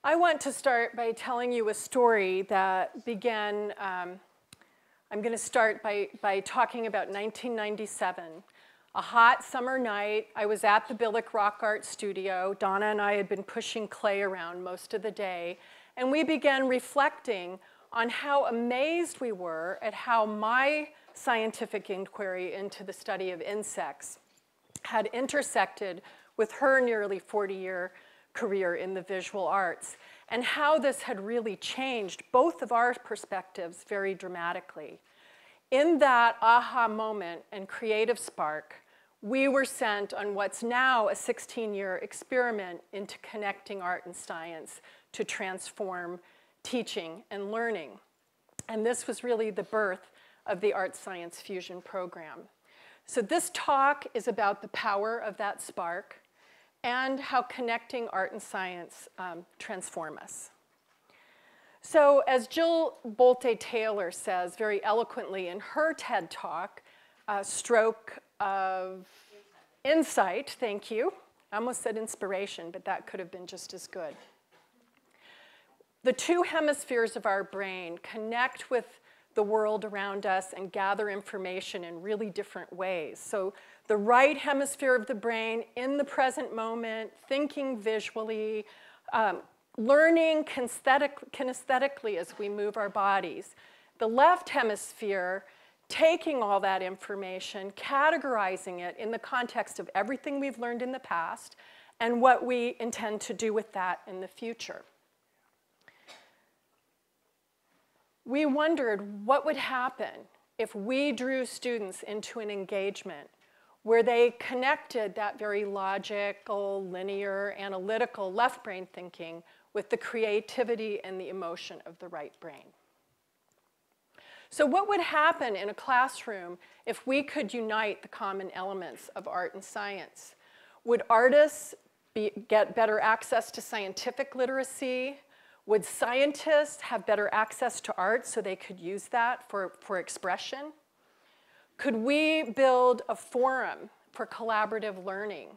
I want to start by telling you a story that began, I'm going to start by talking about 1997. A hot summer night, I was at the Billick Rock Art Studio. Donna and I had been pushing clay around most of the day, and we began reflecting on how amazed we were at how my scientific inquiry into the study of insects had intersected with her nearly 40-year career in the visual arts, and how this had really changed both of our perspectives very dramatically. In that aha moment and creative spark, we were sent on what's now a 16-year experiment into connecting art and science to transform teaching and learning. And this was really the birth of the Art-Science Fusion program. So this talk is about the power of that spark and how connecting art and science transform us. So as Jill Bolte-Taylor says very eloquently in her TED Talk, stroke of insight, thank you. I almost said inspiration, but that could have been just as good. The two hemispheres of our brain connect with the world around us and gather information in really different ways. So the right hemisphere of the brain in the present moment, thinking visually, learning kinesthetically as we move our bodies. The left hemisphere taking all that information, categorizing it in the context of everything we've learned in the past and what we intend to do with that in the future. We wondered what would happen if we drew students into an engagement where they connected that very logical, linear, analytical left brain thinking with the creativity and the emotion of the right brain. So what would happen in a classroom if we could unite the common elements of art and science? Would artists get better access to scientific literacy? Would scientists have better access to art so they could use that for expression? Could we build a forum for collaborative learning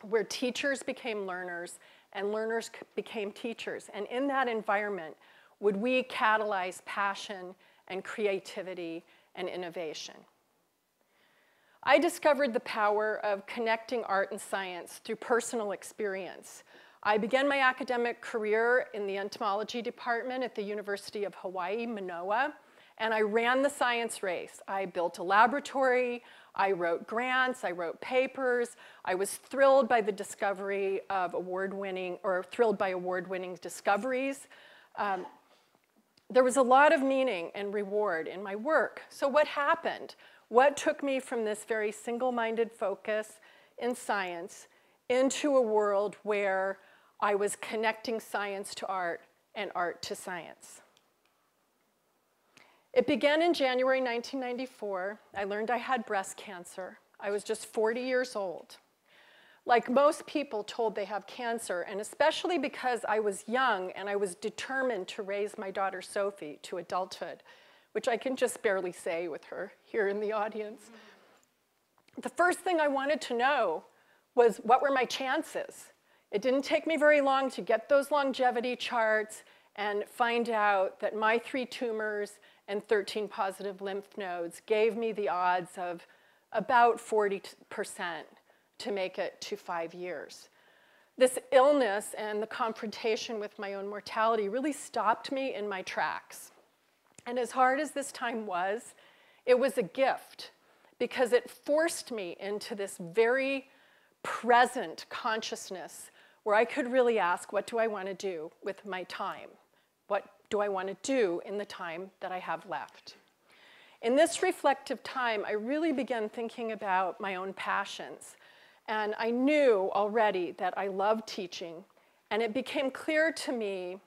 where teachers became learners and learners became teachers? And in that environment, would we catalyze passion and creativity and innovation? I discovered the power of connecting art and science through personal experience. I began my academic career in the entomology department at the University of Hawaii, Manoa, and I ran the science race. I built a laboratory, I wrote grants, I wrote papers. I was thrilled by the discovery of award-winning discoveries. There was a lot of meaning and reward in my work. So what happened? What took me from this very single-minded focus in science into a world where I was connecting science to art and art to science? It began in January 1994. I learned I had breast cancer. I was just 40 years old. Like most people told they have cancer, and especially because I was young and I was determined to raise my daughter Sophie to adulthood, which I can just barely say with her here in the audience. The first thing I wanted to know was what were my chances? It didn't take me very long to get those longevity charts and find out that my 3 tumors and 13 positive lymph nodes gave me the odds of about 40% to make it to 5 years. This illness and the confrontation with my own mortality really stopped me in my tracks. And as hard as this time was, it was a gift because it forced me into this very present consciousness where I could really ask, what do I want to do with my time? What do I want to do in the time that I have left? In this reflective time, I really began thinking about my own passions. And I knew already that I loved teaching. And it became clear to me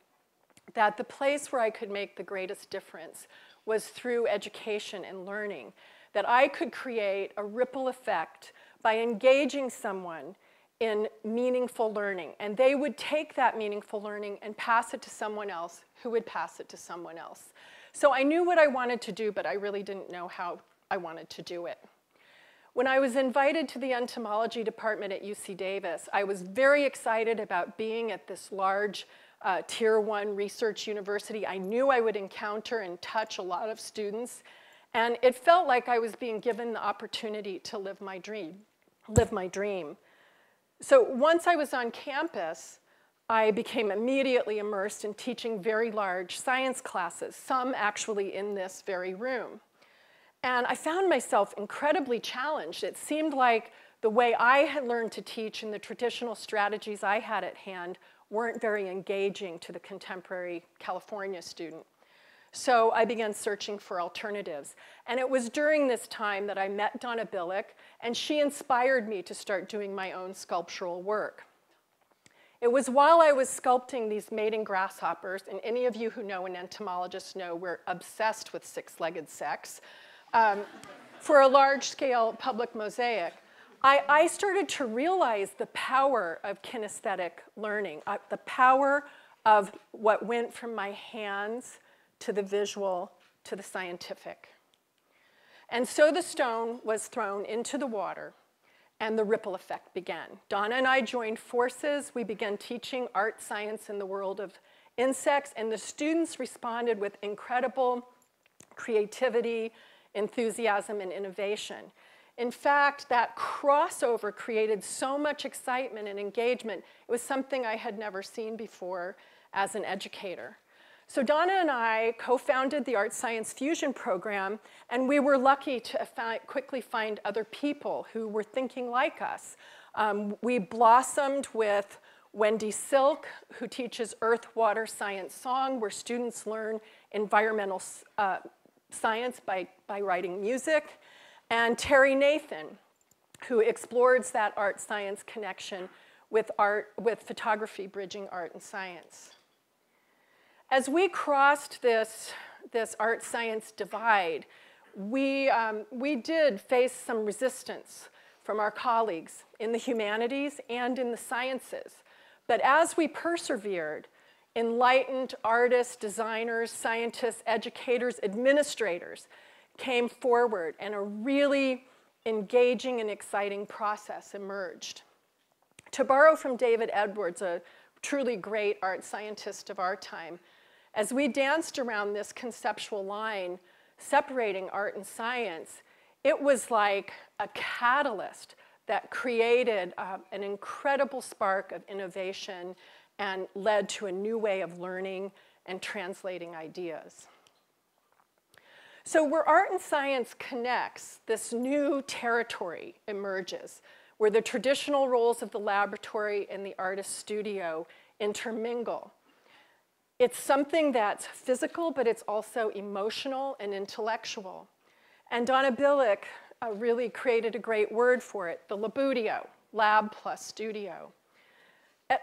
that the place where I could make the greatest difference was through education and learning, that I could create a ripple effect by engaging someone in meaningful learning. And they would take that meaningful learning and pass it to someone else who would pass it to someone else. So I knew what I wanted to do, but I really didn't know how I wanted to do it. When I was invited to the entomology department at UC Davis, I was very excited about being at this large Tier 1 research university. I knew I would encounter and touch a lot of students, and it felt like I was being given the opportunity to live my dream. So once I was on campus, I became immediately immersed in teaching very large science classes, some actually in this very room. And I found myself incredibly challenged. It seemed like the way I had learned to teach and the traditional strategies I had at hand weren't very engaging to the contemporary California student. So I began searching for alternatives. And it was during this time that I met Donna Billick, and she inspired me to start doing my own sculptural work. It was while I was sculpting these mating grasshoppers, and any of you who know an entomologist know we're obsessed with six-legged sex, for a large-scale public mosaic, I started to realize the power of kinesthetic learning, the power of what went from my hands to the visual to the scientific. And so the stone was thrown into the water, and the ripple effect began. Donna and I joined forces. We began teaching art science in the world of insects, and the students responded with incredible creativity, enthusiasm, and innovation. In fact, that crossover created so much excitement and engagement. It was something I had never seen before as an educator. So Donna and I co-founded the Art Science Fusion program, and we were lucky to quickly find other people who were thinking like us. We blossomed with Wendy Silk, who teaches Earth, Water, Science, Song, where students learn environmental science by writing music, and Terry Nathan, who explores that art-science connection with photography bridging art and science. As we crossed this art-science divide, we did face some resistance from our colleagues in the humanities and in the sciences. But as we persevered, enlightened artists, designers, scientists, educators, administrators came forward, and a really engaging and exciting process emerged. To borrow from David Edwards, a truly great art scientist of our time, as we danced around this conceptual line separating art and science, it was like a catalyst that created an incredible spark of innovation and led to a new way of learning and translating ideas. So where art and science connects, this new territory emerges, where the traditional roles of the laboratory and the artist studio intermingle. It's something that's physical, but it's also emotional and intellectual. And Donna Billick really created a great word for it, the labudio, lab plus studio.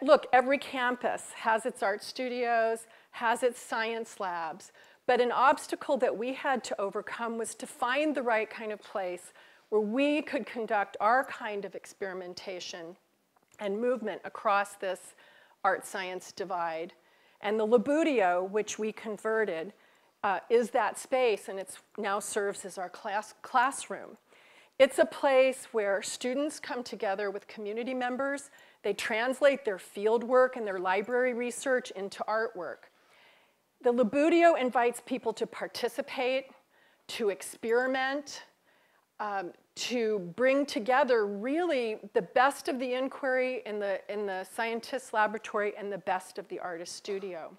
Look, every campus has its art studios, has its science labs, but an obstacle that we had to overcome was to find the right kind of place where we could conduct our kind of experimentation and movement across this art-science divide. And the labudio, which we converted, is that space, and it now serves as our classroom. It's a place where students come together with community members. They translate their field work and their library research into artwork. The labudio invites people to participate, to experiment, to bring together really the best of the inquiry in the scientist's laboratory and the best of the artist studio.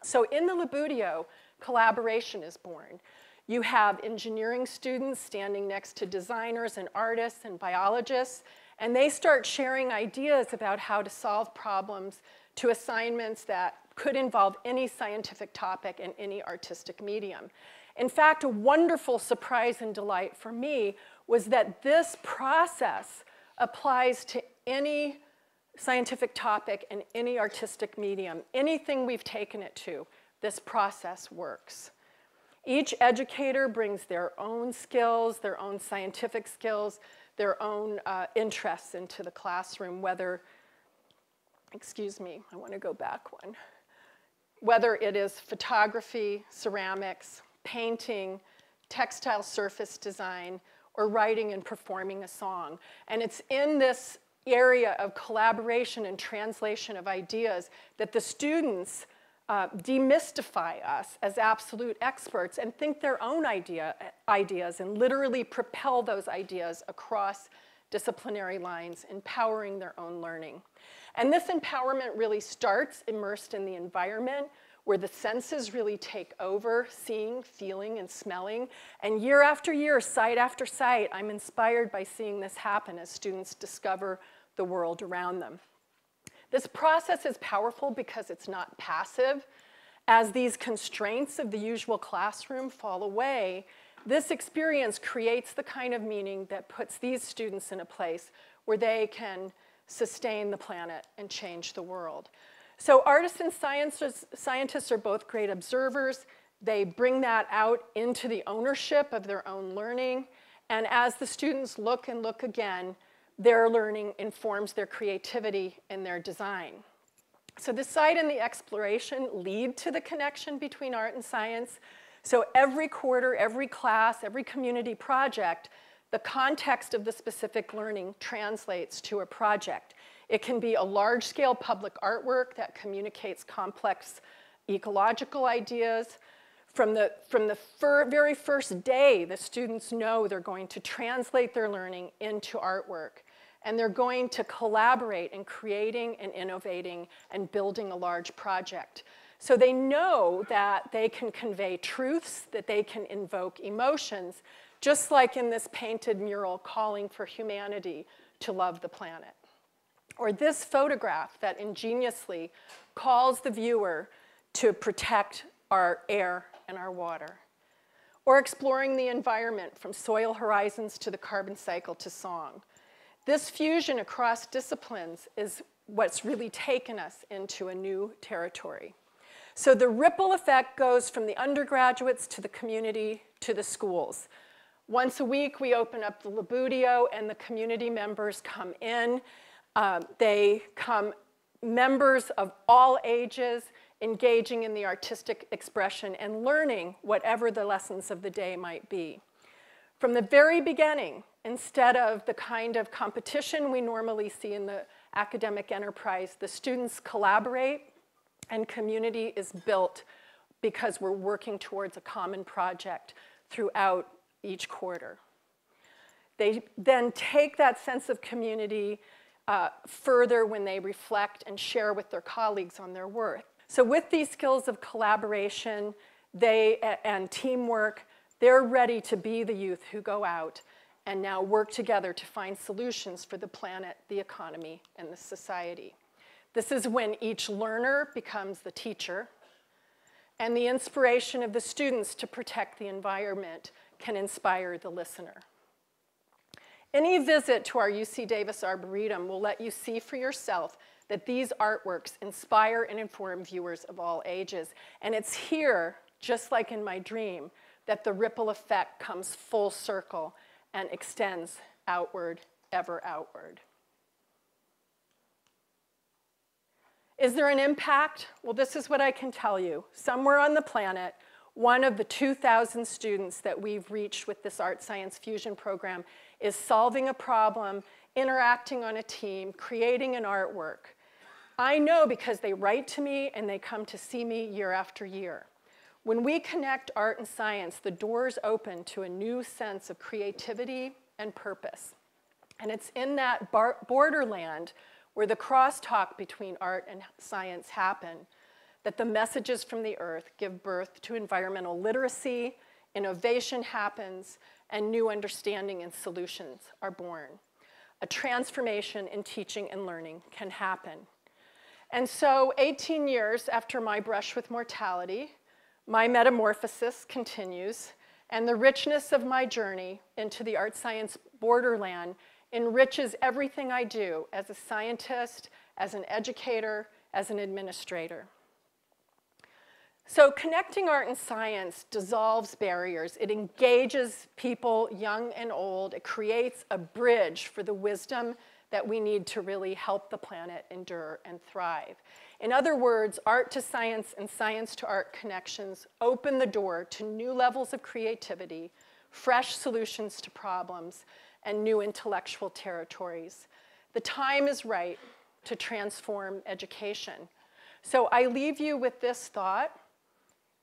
So in the labudio, collaboration is born. You have engineering students standing next to designers and artists and biologists, and they start sharing ideas about how to solve problems to assignments that could involve any scientific topic and any artistic medium. In fact, a wonderful surprise and delight for me was that this process applies to any scientific topic and any artistic medium. Anything we've taken it to, this process works. Each educator brings their own skills, their own scientific skills, their own interests into the classroom, whether, excuse me, I want to go back one. Whether it is photography, ceramics, painting, textile surface design, or writing and performing a song. And it's in this area of collaboration and translation of ideas that the students demystify us as absolute experts and think their own ideas and literally propel those ideas across disciplinary lines, empowering their own learning. And this empowerment really starts immersed in the environment where the senses really take over, seeing, feeling, and smelling. And year after year, site after site, I'm inspired by seeing this happen as students discover the world around them. This process is powerful because it's not passive. As these constraints of the usual classroom fall away, this experience creates the kind of meaning that puts these students in a place where they can sustain the planet and change the world. So artists and scientists are both great observers. They bring that out into the ownership of their own learning. And as the students look and look again, their learning informs their creativity and their design. So the site and the exploration lead to the connection between art and science. So every quarter, every class, every community project, the context of the specific learning translates to a project. It can be a large-scale public artwork that communicates complex ecological ideas. From the very first day, the students know they're going to translate their learning into artwork. And they're going to collaborate in creating and innovating and building a large project. So they know that they can convey truths, that they can invoke emotions, just like in this painted mural calling for humanity to love the planet. Or this photograph that ingeniously calls the viewer to protect our air and our water. Or exploring the environment from soil horizons to the carbon cycle to song. This fusion across disciplines is what's really taken us into a new territory. So the ripple effect goes from the undergraduates to the community to the schools. Once a week, we open up the Labudio, and the community members come in. They come members of all ages, engaging in the artistic expression and learning whatever the lessons of the day might be. From the very beginning, instead of the kind of competition we normally see in the academic enterprise, the students collaborate and community is built because we're working towards a common project throughout each quarter. They then take that sense of community further when they reflect and share with their colleagues on their work. So with these skills of collaboration and teamwork, they're ready to be the youth who go out and now work together to find solutions for the planet, the economy, and the society. This is when each learner becomes the teacher, and the inspiration of the students to protect the environment can inspire the listener. Any visit to our UC Davis Arboretum will let you see for yourself that these artworks inspire and inform viewers of all ages. And it's here, just like in my dream, that the ripple effect comes full circle and extends outward, ever outward. Is there an impact? Well, this is what I can tell you. Somewhere on the planet, one of the 2,000 students that we've reached with this art-science fusion program is solving a problem, interacting on a team, creating an artwork. I know because they write to me and they come to see me year after year. When we connect art and science, the doors open to a new sense of creativity and purpose. And it's in that borderland where the crosstalk between art and science happen that the messages from the earth give birth to environmental literacy, innovation happens, and new understanding and solutions are born. A transformation in teaching and learning can happen. And so 18 years after my brush with mortality, my metamorphosis continues, and the richness of my journey into the art-science borderland enriches everything I do as a scientist, as an educator, as an administrator. So connecting art and science dissolves barriers. It engages people, young and old. It creates a bridge for the wisdom that we need to really help the planet endure and thrive. In other words, art to science and science to art connections open the door to new levels of creativity, fresh solutions to problems, and new intellectual territories. The time is right to transform education. So I leave you with this thought.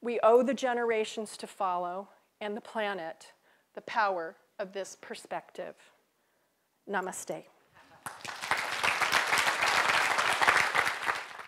We owe the generations to follow and the planet the power of this perspective. Namaste.